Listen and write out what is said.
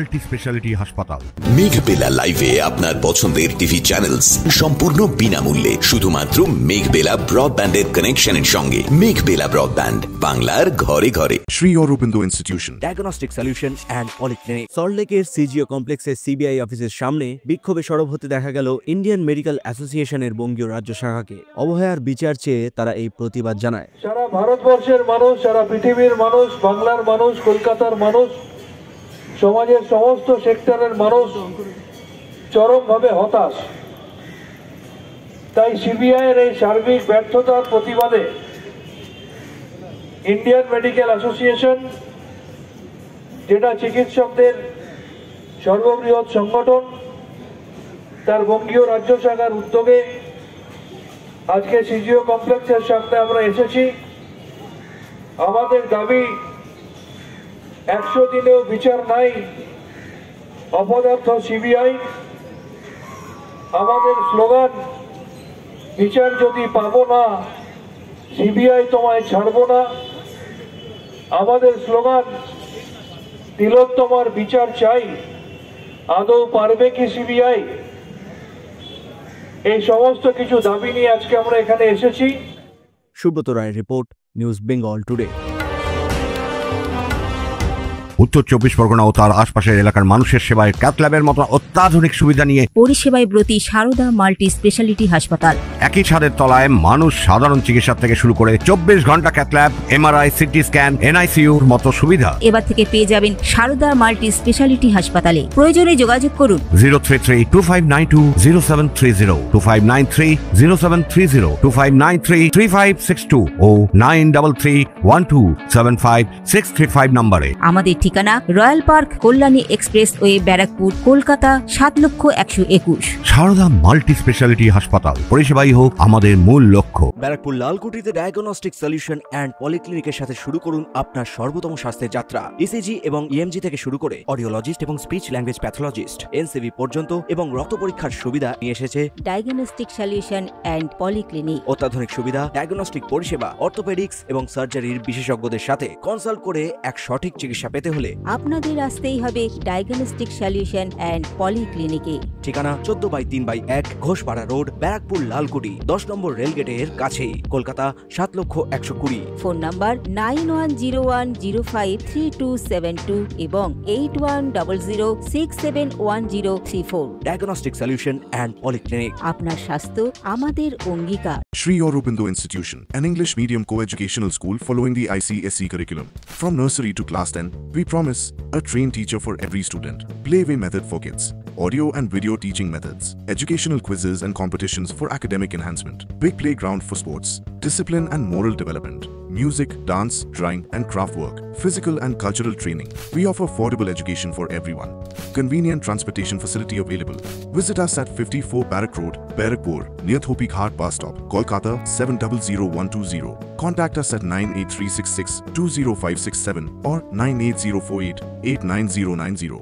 Multi speciality হাসপাতাল। মেঘবেলা লাইভে আপনার পছন্দের টিভি চ্যানেলস সম্পূর্ণ বিনামূল্যে শুধুমাত্র মেঘবেলা ব্রডব্যান্ডের কানেকশনের সঙ্গে। মেঘবেলা ব্রডব্যান্ড, বাংলার ঘরে ঘরে। Sri Aurobindo Institution, diagnostic solution and polyclinic. সল্টলেকের সিজিও কমপ্লেক্সের সিবিআই অফিসের সামনে বিক্ষোভে সরব হতে দেখা গেল ইন্ডিয়ান মেডিকেল অ্যাসোসিয়েশনের বঙ্গীয় রাজ্য শাখাকে। অবহেলার বিচার চেয়ে তারা এই প্রতিবাদ জানায়। সারা ভারতবর্ষের মানুষ, সারা পৃথিবীর মানুষ, বাংলার মানুষ, কলকাতার মানুষ, সমাজের সমস্ত সেক্টরের মানুষ চরমভাবে হতাশ। তাই সিবিআইয়ের এই সার্বিক ব্যর্থতার প্রতিবাদে ইন্ডিয়ান মেডিকেল অ্যাসোসিয়েশন, যেটা চিকিৎসকদের সর্ববৃহৎ সংগঠন, তার বঙ্গীয় রাজ্য শাখার উদ্যোগে আজকে সিজিও কমপ্লেক্সের সামনে আমরা এসেছি। আমাদের দাবি 100 দিনেও বিচার নাই, অপদার্থ সিবিআই। আমাদের স্লোগান, বিচার যদি পাবো না সিবিআই তোমায় ছাড়বো না। আমাদের স্লোগান, তিলোত্তমার বিচার চাই, আদৌ পারবে কি সিবিআই? এই সমস্ত কিছু দাবি নিয়ে আজকে আমরা এখানে এসেছি। সুব্রত রায়ের রিপোর্ট, নিউজ বেঙ্গল টুডে। উত্তর 24 পরগনা ও তার আশপাশের এলাকার মানুষের সেবায় ক্যাথ ল্যাবের মতো অত্যাধুনিক সুবিধা নিয়ে পরিষেবায় ব্রতী সারদা মাল্টি স্পেশালিটি হাসপাতাল। একই ছাদের তলায় মানুষ সাধারণ চিকিৎসা থেকে শুরু করে 24 ঘন্টা cath lab, MRI, CT scan, এনআইসিইউর মতো সুবিধা এবার থেকে পেয়ে যাবেন সারদা মাল্টি স্পেশালিটি হাসপাতালে। প্রয়োজনে যোগাযোগ করুন 033-2592-0730, 2593-0730, 2593-3562 ও 9331275635 নম্বরে। আমাদের ঠিকানা Royal Park, Kalyani expressway, Barrackpore, Kolkata 7,01,21। Sarada multi speciality হাসপাতাল, পরিষেবাই হোক আমাদের মূল লক্ষ্য। ব্যারাকপুর লালকুটিতে ডায়াগনস্টিক সলিউশন অ্যান্ড পলিক্লিনিকের সাথে শুরু করুন আপনার সর্বোত্তম স্বাস্থ্যের যাত্রা। ইসিজি এবং ইএমজি থেকে শুরু করে অডিওলজিস্ট এবং স্পিচ ল্যাঙ্গুয়েজ প্যাথোলজিস্ট, এনসিবি পর্যন্ত এবং রক্ত পরীক্ষার সুবিধা নিয়ে এসেছে ডায়াগনস্টিক সলিউশন অ্যান্ড পলিক্লিনিক। অত্যাধুনিক সুবিধা, ডায়াগনস্টিক পরিষেবা, অর্থোপেডিক্স এবং সার্জারির বিশেষজ্ঞদের সাথে কনসাল্ট করে এক সঠিক চিকিৎসা পেতে হলে আপনাদের আসতেই হবে ডায়াগনস্টিক সলিউশন অ্যান্ড পলিক্লিনিকে। ঠিকানা 14/3/1 ঘোষপাড়া রোড, ব্যারাকপুর লালকুটি, 10 নম্বর রেলগেটের কাছেই, কলকাতা 7,01,20। ফোন নাম্বার 9101053272 এবং 8100671034। Diagnostic solution and polyclinic. আপনার স্বাস্থ্য আমাদের অঙ্গীকার। Sri Aurobindo Institution, an English medium co-educational school following the ICSE curriculum. From nursery to class 10, we promise a trained teacher for every student. Playway method for kids. Audio and video teaching methods. Educational quizzes and competitions for academic enhancement. Big playground for sports, discipline and moral development. Music, dance, drawing and craft work. Physical and cultural training. We offer affordable education for everyone. Convenient transportation facility available. Visit us at 54 Barrack Road, Barrackpur, near Thopi Ghat bus stop, Kolkata 700120. Contact us at 98366 20567 or 98048 89090.